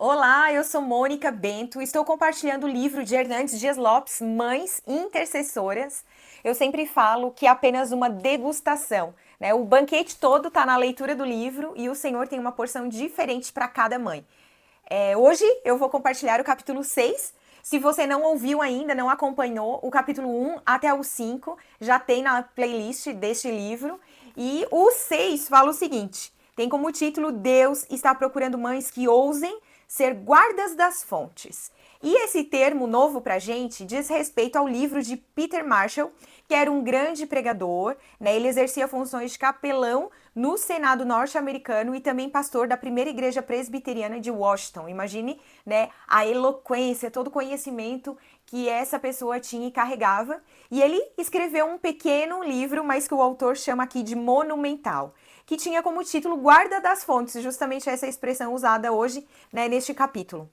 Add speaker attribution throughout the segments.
Speaker 1: Olá, eu sou Mônica Bento, estou compartilhando o livro de Hernandes Dias Lopes, Mães Intercessoras. Eu sempre falo que é apenas uma degustação, né? O banquete todo está na leitura do livro e o Senhor tem uma porção diferente para cada mãe. Hoje eu vou compartilhar o capítulo 6. Se você não ouviu ainda, não acompanhou, o capítulo 1 até o 5 já tem na playlist deste livro. E o 6 fala o seguinte: tem como título Deus está procurando mães que ousem ser guardas das fontes. E esse termo novo pra gente diz respeito ao livro de Peter Marshall, que era um grande pregador, né? Ele exercia funções de capelão no Senado norte-americano e também pastor da primeira igreja presbiteriana de Washington. Imagine, né, a eloquência, todo o conhecimento que essa pessoa tinha e carregava. E ele escreveu um pequeno livro, mas que o autor chama aqui de monumental, que tinha como título Guarda das Fontes, justamente essa expressão usada hoje, né, neste capítulo.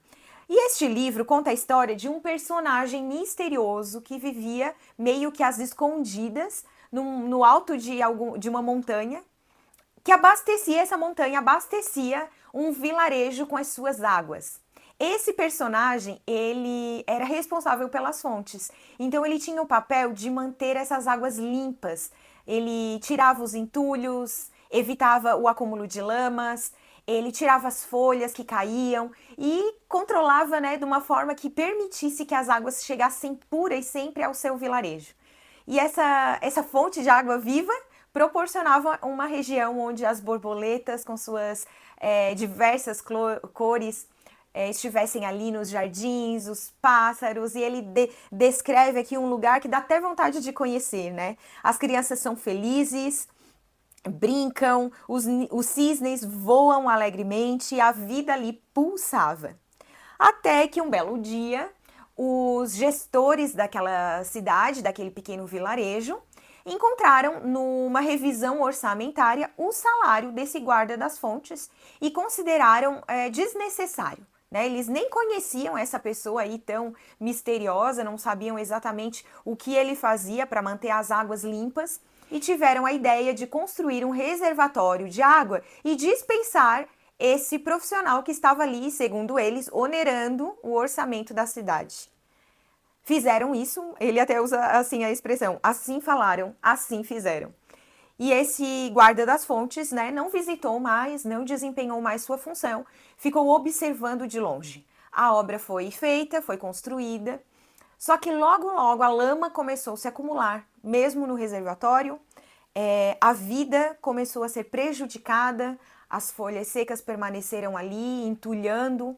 Speaker 1: E este livro conta a história de um personagem misterioso que vivia meio que às escondidas no alto de uma montanha, que essa montanha abastecia um vilarejo com as suas águas. Esse personagem, ele era responsável pelas fontes, então ele tinha o papel de manter essas águas limpas. Ele tirava os entulhos, evitava o acúmulo de lamas, ele tirava as folhas que caíam e controlava, né, de uma forma que permitisse que as águas chegassem puras sempre ao seu vilarejo. E essa fonte de água viva proporcionava uma região onde as borboletas, com suas diversas cores, estivessem ali nos jardins, os pássaros, e ele descreve aqui um lugar que dá até vontade de conhecer, né? As crianças são felizes, brincam, os cisnes voam alegremente e a vida ali pulsava. Até que um belo dia, os gestores daquela cidade, daquele pequeno vilarejo, encontraram numa revisão orçamentária o salário desse guarda das fontes e consideraram desnecessário. Né? Eles nem conheciam essa pessoa aí tão misteriosa, não sabiam exatamente o que ele fazia para manter as águas limpas e tiveram a ideia de construir um reservatório de água e dispensar esse profissional que estava ali, segundo eles, onerando o orçamento da cidade. Fizeram isso, ele até usa assim a expressão, assim falaram, assim fizeram. E esse guarda das fontes, né, não visitou mais, não desempenhou mais sua função, ficou observando de longe. A obra foi feita, foi construída, só que logo, logo a lama começou a se acumular, mesmo no reservatório. A vida começou a ser prejudicada, as folhas secas permaneceram ali, entulhando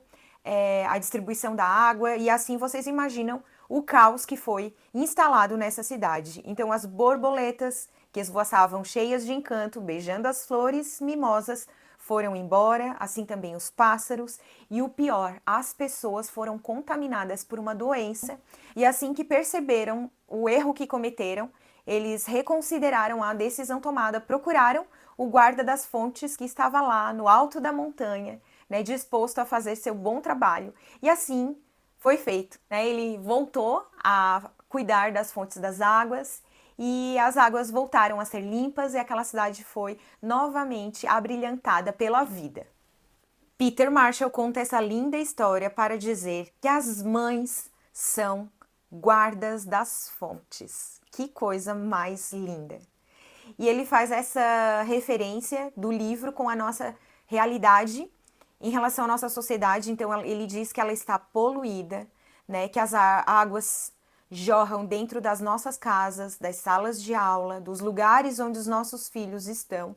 Speaker 1: a distribuição da água, e assim vocês imaginam o caos que foi instalado nessa cidade. Então as borboletas que esvoaçavam cheias de encanto, beijando as flores mimosas, foram embora, assim também os pássaros, e o pior, as pessoas foram contaminadas por uma doença, e assim que perceberam o erro que cometeram, eles reconsideraram a decisão tomada, procuraram o guarda das fontes que estava lá no alto da montanha, né, disposto a fazer seu bom trabalho. E assim foi feito. Né? Ele voltou a cuidar das fontes das águas e as águas voltaram a ser limpas e aquela cidade foi novamente abrilhantada pela vida. Peter Marshall conta essa linda história para dizer que as mães são guardas das fontes. Que coisa mais linda! E ele faz essa referência do livro com a nossa realidade em relação à nossa sociedade. Então ele diz que ela está poluída, né? Que as águas jorram dentro das nossas casas, das salas de aula, dos lugares onde os nossos filhos estão.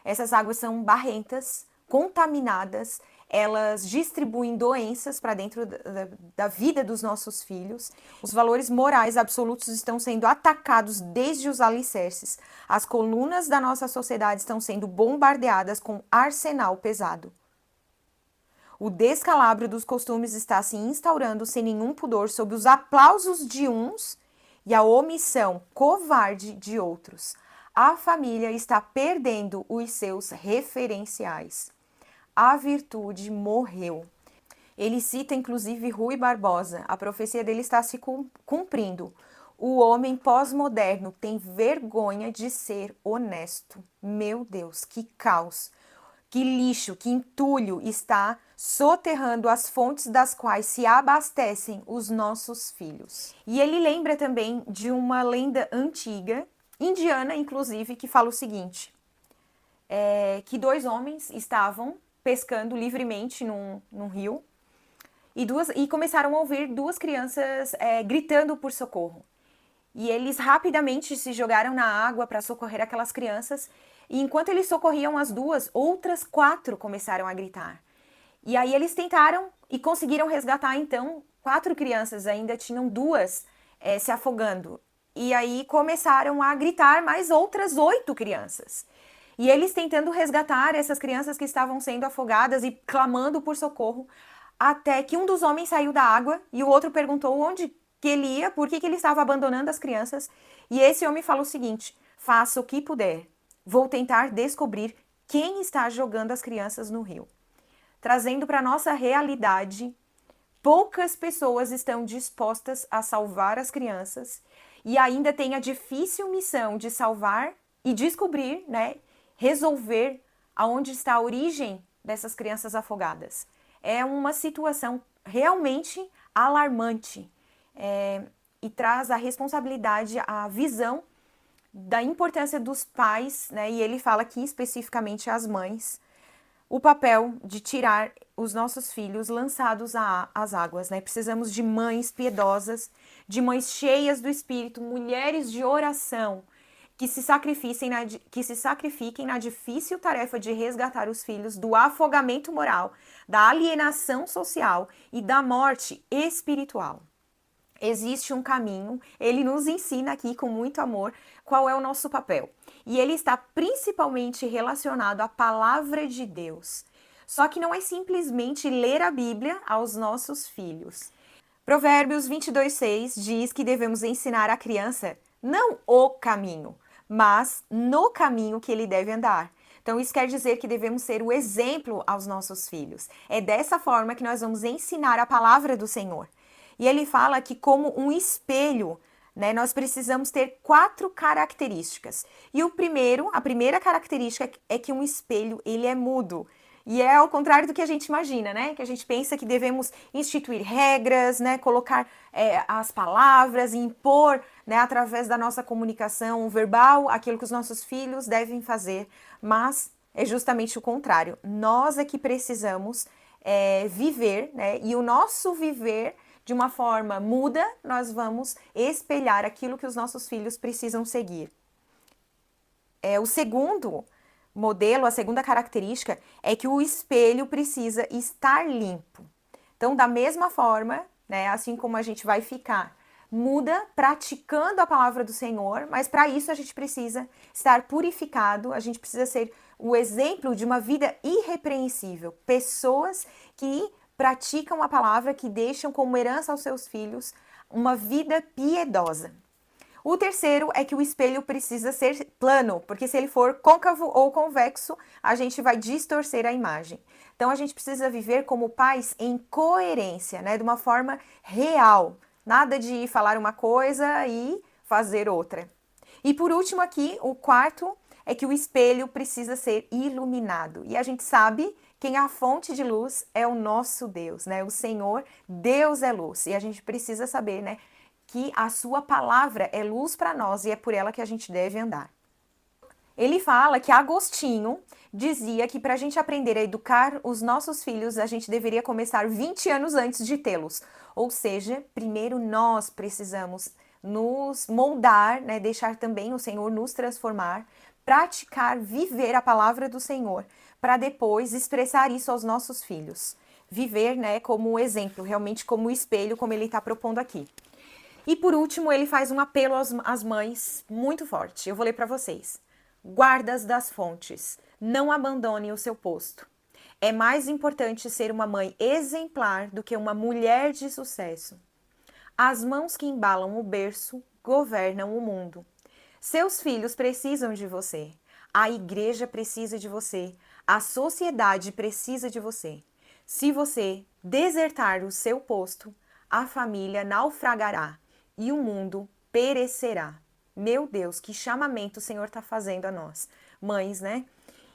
Speaker 1: Essas águas são barrentas, contaminadas, elas distribuem doenças para dentro da vida dos nossos filhos. Os valores morais absolutos estão sendo atacados desde os alicerces. As colunas da nossa sociedade estão sendo bombardeadas com arsenal pesado. O descalabro dos costumes está se instaurando sem nenhum pudor sob os aplausos de uns e a omissão covarde de outros. A família está perdendo os seus referenciais. A virtude morreu. Ele cita inclusive Rui Barbosa. A profecia dele está se cumprindo. O homem pós-moderno tem vergonha de ser honesto. Meu Deus, que caos! que lixo, que entulho está soterrando as fontes das quais se abastecem os nossos filhos. E ele lembra também de uma lenda antiga, indiana inclusive, que fala o seguinte, que dois homens estavam pescando livremente num rio e começaram a ouvir duas crianças gritando por socorro. E eles rapidamente se jogaram na água para socorrer aquelas crianças. E enquanto eles socorriam as duas, outras 4 começaram a gritar. E aí eles tentaram e conseguiram resgatar, então, 4 crianças, ainda tinham 2 se afogando. E aí começaram a gritar mais outras 8 crianças. E eles tentando resgatar essas crianças que estavam sendo afogadas e clamando por socorro, até que um dos homens saiu da água e o outro perguntou onde que ele ia, por que ele estava abandonando as crianças. E esse homem falou o seguinte: faça o que puder, vou tentar descobrir quem está jogando as crianças no rio. Trazendo para a nossa realidade, poucas pessoas estão dispostas a salvar as crianças e ainda tem a difícil missão de salvar e descobrir, né, resolver aonde está a origem dessas crianças afogadas. É uma situação realmente alarmante. E traz a responsabilidade, a visão da importância dos pais, né? E ele fala aqui especificamente às mães, o papel de tirar os nossos filhos lançados às águas, né? Precisamos de mães piedosas, de mães cheias do Espírito, mulheres de oração, que se sacrifiquem na difícil tarefa de resgatar os filhos do afogamento moral, da alienação social e da morte espiritual. Existe um caminho, ele nos ensina aqui com muito amor qual é o nosso papel. E ele está principalmente relacionado à palavra de Deus. Só que não é simplesmente ler a Bíblia aos nossos filhos. Provérbios 22:6 diz que devemos ensinar a criança não o caminho, mas no caminho que ele deve andar. Então, isso quer dizer que devemos ser o exemplo aos nossos filhos. É dessa forma que nós vamos ensinar a palavra do Senhor. E ele fala que como um espelho, né, nós precisamos ter 4 características. E a primeira característica é que um espelho, ele é mudo. E é ao contrário do que a gente imagina, né? Que a gente pensa que devemos instituir regras, né? Colocar as palavras, impor, né? Através da nossa comunicação verbal, aquilo que os nossos filhos devem fazer. Mas é justamente o contrário. Nós é que precisamos viver, né? E o nosso viver de uma forma muda, nós vamos espelhar aquilo que os nossos filhos precisam seguir. O segundo modelo, a segunda característica, é que o espelho precisa estar limpo. Então, da mesma forma, né, assim como a gente vai ficar muda praticando a palavra do Senhor, mas para isso a gente precisa estar purificado, a gente precisa ser o exemplo de uma vida irrepreensível. Pessoas que praticam a palavra, que deixam como herança aos seus filhos uma vida piedosa. O terceiro é que o espelho precisa ser plano, porque se ele for côncavo ou convexo, a gente vai distorcer a imagem. Então a gente precisa viver como pais em coerência, né, de uma forma real. Nada de falar uma coisa e fazer outra. E por último aqui, o quarto é que o espelho precisa ser iluminado. E a gente sabe quem é a fonte de luz é o nosso Deus, né? O Senhor, Deus é luz. E a gente precisa saber, né, que a sua palavra é luz para nós e é por ela que a gente deve andar. Ele fala que Agostinho dizia que para a gente aprender a educar os nossos filhos, a gente deveria começar 20 anos antes de tê-los. Ou seja, primeiro nós precisamos nos moldar, né, deixar também o Senhor nos transformar, praticar, viver a palavra do Senhor, para depois expressar isso aos nossos filhos. Viver, né, como exemplo, realmente como espelho, como ele está propondo aqui. E por último, ele faz um apelo às mães muito forte. Eu vou ler para vocês. Guardas das fontes, não abandone o seu posto. É mais importante ser uma mãe exemplar do que uma mulher de sucesso. As mãos que embalam o berço governam o mundo. Seus filhos precisam de você. A igreja precisa de você. A sociedade precisa de você. Se você desertar o seu posto, a família naufragará e o mundo perecerá. Meu Deus, que chamamento o Senhor está fazendo a nós, mães, né?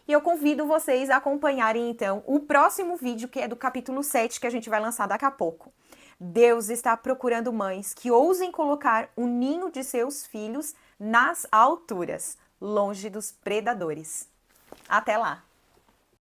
Speaker 1: E eu convido vocês a acompanharem, então, o próximo vídeo, que é do capítulo 7, que a gente vai lançar daqui a pouco. Deus está procurando mães que ousem colocar o ninho de seus filhos nas alturas, longe dos predadores. Até lá!